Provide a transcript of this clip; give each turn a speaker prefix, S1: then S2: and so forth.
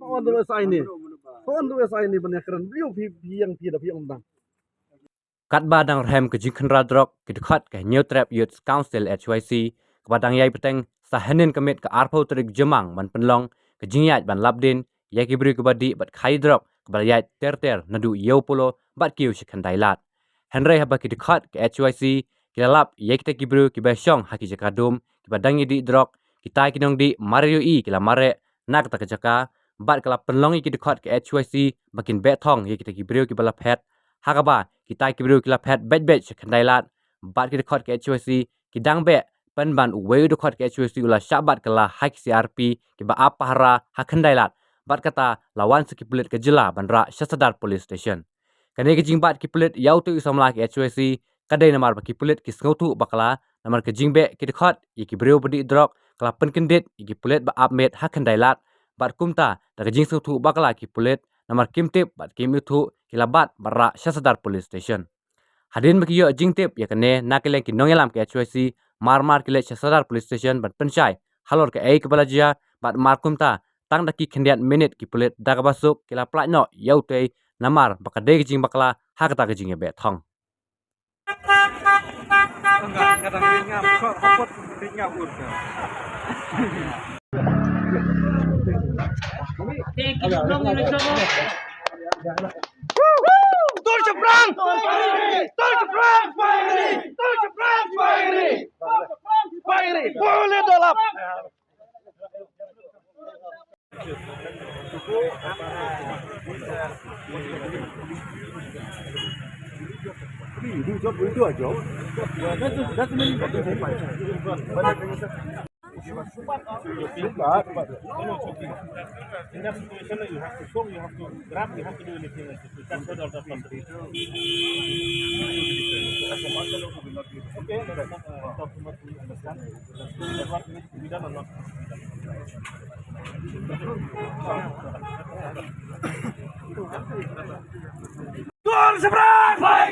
S1: on the west side ni. On the west side ni banyak keren. Beliau yang tidak undang.
S2: Kat badang rem ke jingkan radrok ke dekat ke New Trap Youth Council HYC ke badang yai peteng sahanin kemit ke arpo terik jemang ban penlong ke jingyat ban labdin yai ke beri ke badi bat khai drok ke balayat ter nadu yau polo bat kiu shikan dailat. Henry haba ke dekat ke HYC ke lap yai kita ke beri ke basyong haki jakadum ke badang di drok kita kinong di Mario ke la mare nak tak ke jaka bat ke la penlong ke dekat ke HYC bakin betong yai kita ke beri ke balap het Hakaba kita kibru kila pet bet kendailat bat kita kot ke HWC kidang be penban uwe do kot ke HWC ula syabat kala hak CRP kiba apahara hakendailat bat kata lawan sekipulit ke jela bandra Syasadar Police Station kane ke jingbat kipulit yau tu isamla ke HWC kadai namar kipulit ki sngotu bakala namar ke jingbe kidekot ikibru bedi drok kala penkendit ikipulit ba apmet hakendailat bat kumta da jing sngotu bakala kipulit namar kimtip bat kimutu kilabat barra Syasadar Police Station. Hadin bagi yo jingtip ya kene nakileng ki nongelam ke HYC mar kile Syasadar Police Station bat pensyai halor ke ai ke balajia bat markumta tang daki kendiat minit ki pulit daga basuk kila platno yau tei namar bakade jing bakla hakata jing ya betong.
S3: Tol Jebrang! Tol Jebrang! Tol Jebrang! Boleh dolap! In that situation, you have to swim, you have to grab, you have to do anything like this. You can't hold out of somebody. Okay, that's not talk too much. We understand. That's what needs to be done or not. Tol Jebrang!